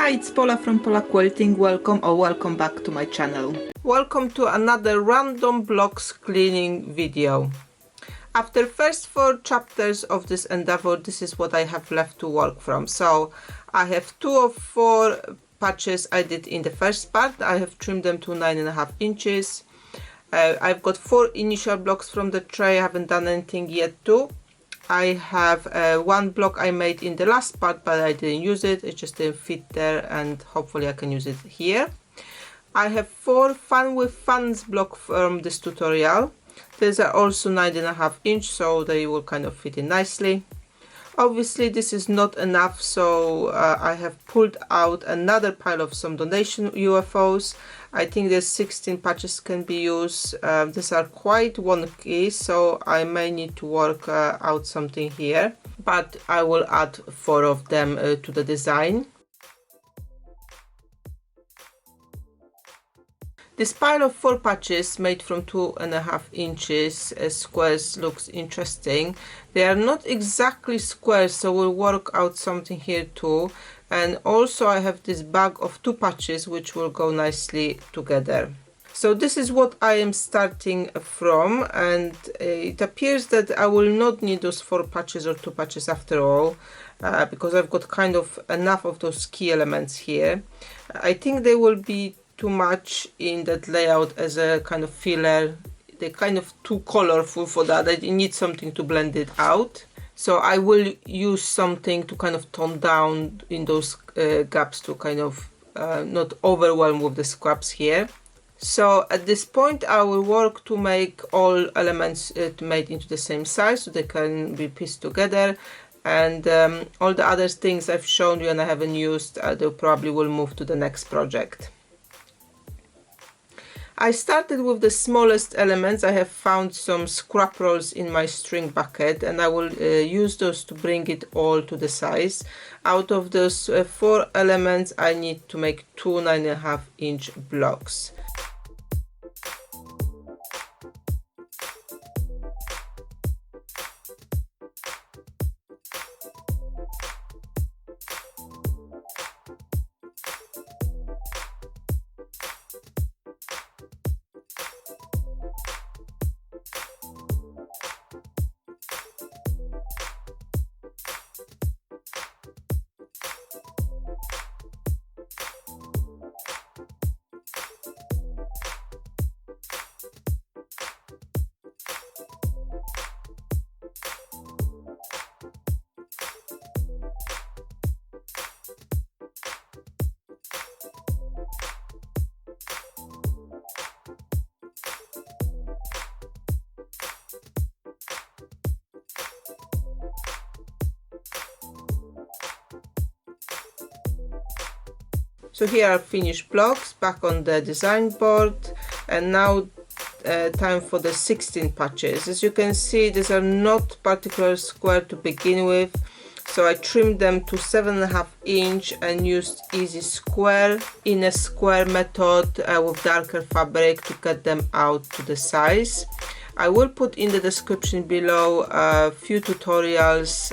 Hi, it's Paula from Paula Quilting. Welcome back to my channel. Welcome to another random blocks cleaning video. After first 4 chapters of this endeavor, this is what I have left to work from. So I have 2 of 4 patches I did in the first part. I have trimmed them to 9.5 inches. I've got 4 initial blocks from the tray. I haven't done anything yet too. I have 1 block I made in the last part, but I didn't use it. It just didn't fit there, and hopefully I can use it here. I have 4 Fun with Funs block from this tutorial. These are also 9.5 inch, so they will kind of fit in nicely. Obviously this is not enough, so I have pulled out another pile of some donation UFOs. I think there's 16 patches can be used. These are quite wonky, so I may need to work out something here, but I will add 4 of them to the design. This pile of 4 patches made from 2.5 inches squares looks interesting. They are not exactly squares, so we'll work out something here too. And also I have this bag of 2 patches which will go nicely together. So this is what I am starting from, and it appears that I will not need those 4 patches or 2 patches after all, because I've got kind of enough of those key elements here. I think they will be too much in that layout as a kind of filler. They're kind of too colorful for that. I need something to blend it out. So I will use something to kind of tone down in those gaps to kind of not overwhelm with the scraps here. So at this point I will work to make all elements made into the same size so they can be pieced together. And all the other things I've shown you and I haven't used, they probably will move to the next project. I started with the smallest elements. I have found some scrap rolls in my string bucket, and I will use those to bring it all to the size. Out of those 4 elements I need to make 2 9.5 inch blocks. So here are finished blocks back on the design board, and now time for the 16 patches. As you can see, these are not particularly square to begin with, so I trimmed them to 7.5 inch and used easy square in a square method with darker fabric to cut them out to the size. I will put in the description below a few tutorials,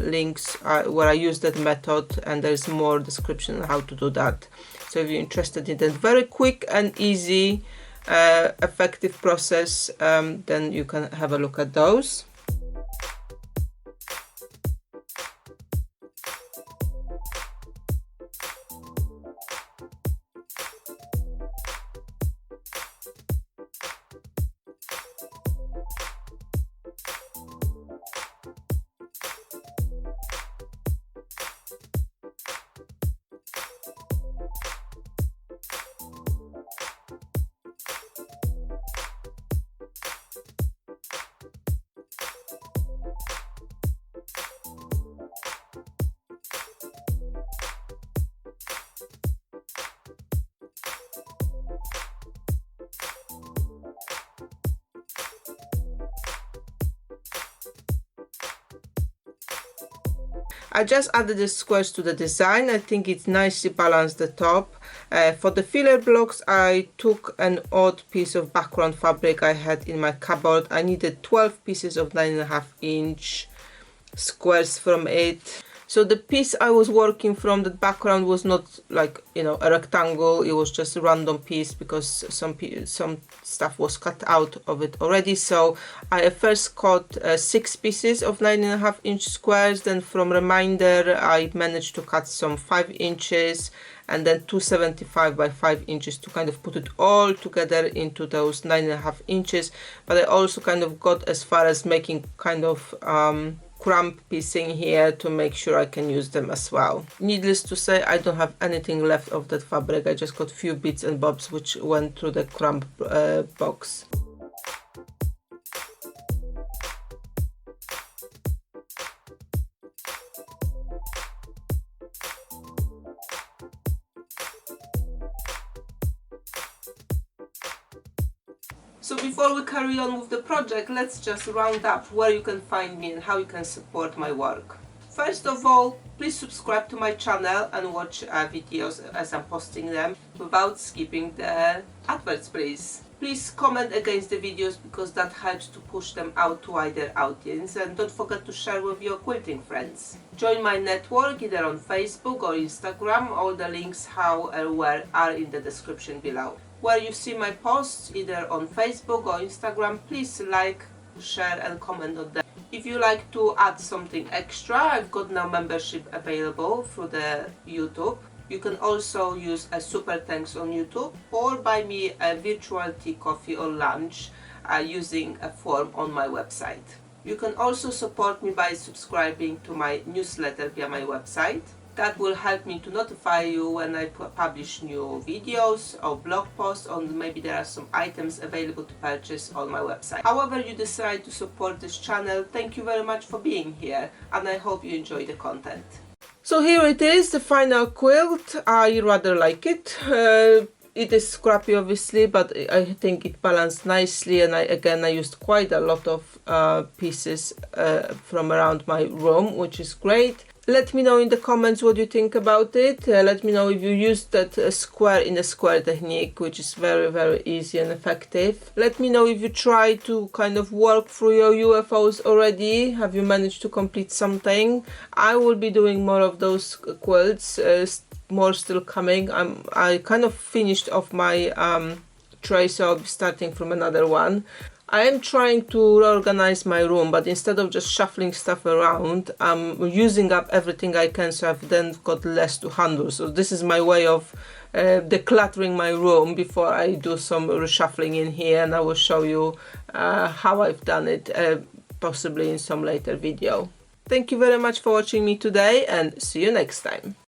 links where I use that method, and there's more description on how to do that. So if you're interested in that very quick and easy, effective process, then you can have a look at those. I just added the squares to the design. I think it's nicely balanced the top. For the filler blocks, I took an odd piece of background fabric I had in my cupboard. I needed 12 pieces of 9.5 inch squares from it. So the piece I was working from, the background was not like, you know, a rectangle, it was just a random piece because some stuff was cut out of it already. So I first cut 6 pieces of 9.5-inch squares, then from remainder I managed to cut some 5 inches and then 275 by 5 inches to kind of put it all together into those 9.5 inches. But I also kind of got as far as making kind of cramp piecing here to make sure I can use them as well. Needless to say, I don't have anything left of that fabric. I just got few bits and bobs which went through the cramp box. So before we carry on with the project, let's just round up where you can find me and how you can support my work. First of all, please subscribe to my channel and watch videos as I'm posting them without skipping the adverts, please. Please comment against the videos because that helps to push them out to wider audience, and don't forget to share with your quilting friends. Join my network either on Facebook or Instagram. All the links how and where are in the description below. Where you see my posts, either on Facebook or Instagram, please like, share and comment on them. If you like to add something extra, I've got now membership available through the YouTube. You can also use a super thanks on YouTube or buy me a virtual tea, coffee or lunch using a form on my website. You can also support me by subscribing to my newsletter via my website. That will help me to notify you when I publish new videos or blog posts, or maybe there are some items available to purchase on my website. However you decide to support this channel, thank you very much for being here, and I hope you enjoy the content. So here it is, the final quilt. I rather like it. It is scrappy obviously, but I think it balanced nicely, and I used quite a lot of pieces from around my room, which is great. Let me know in the comments what you think about it. Let me know if you used that square in a square technique, which is very, very easy and effective. Let me know if you try to kind of work through your UFOs already. Have you managed to complete something? I will be doing more of those quilts, more still coming. I kind of finished off my tray, so I'll be starting from another one. I am trying to reorganize my room, but instead of just shuffling stuff around, I'm using up everything I can, so I've then got less to handle. So this is my way of decluttering my room before I do some reshuffling in here, and I will show you how I've done it, possibly in some later video. Thank you very much for watching me today, and see you next time.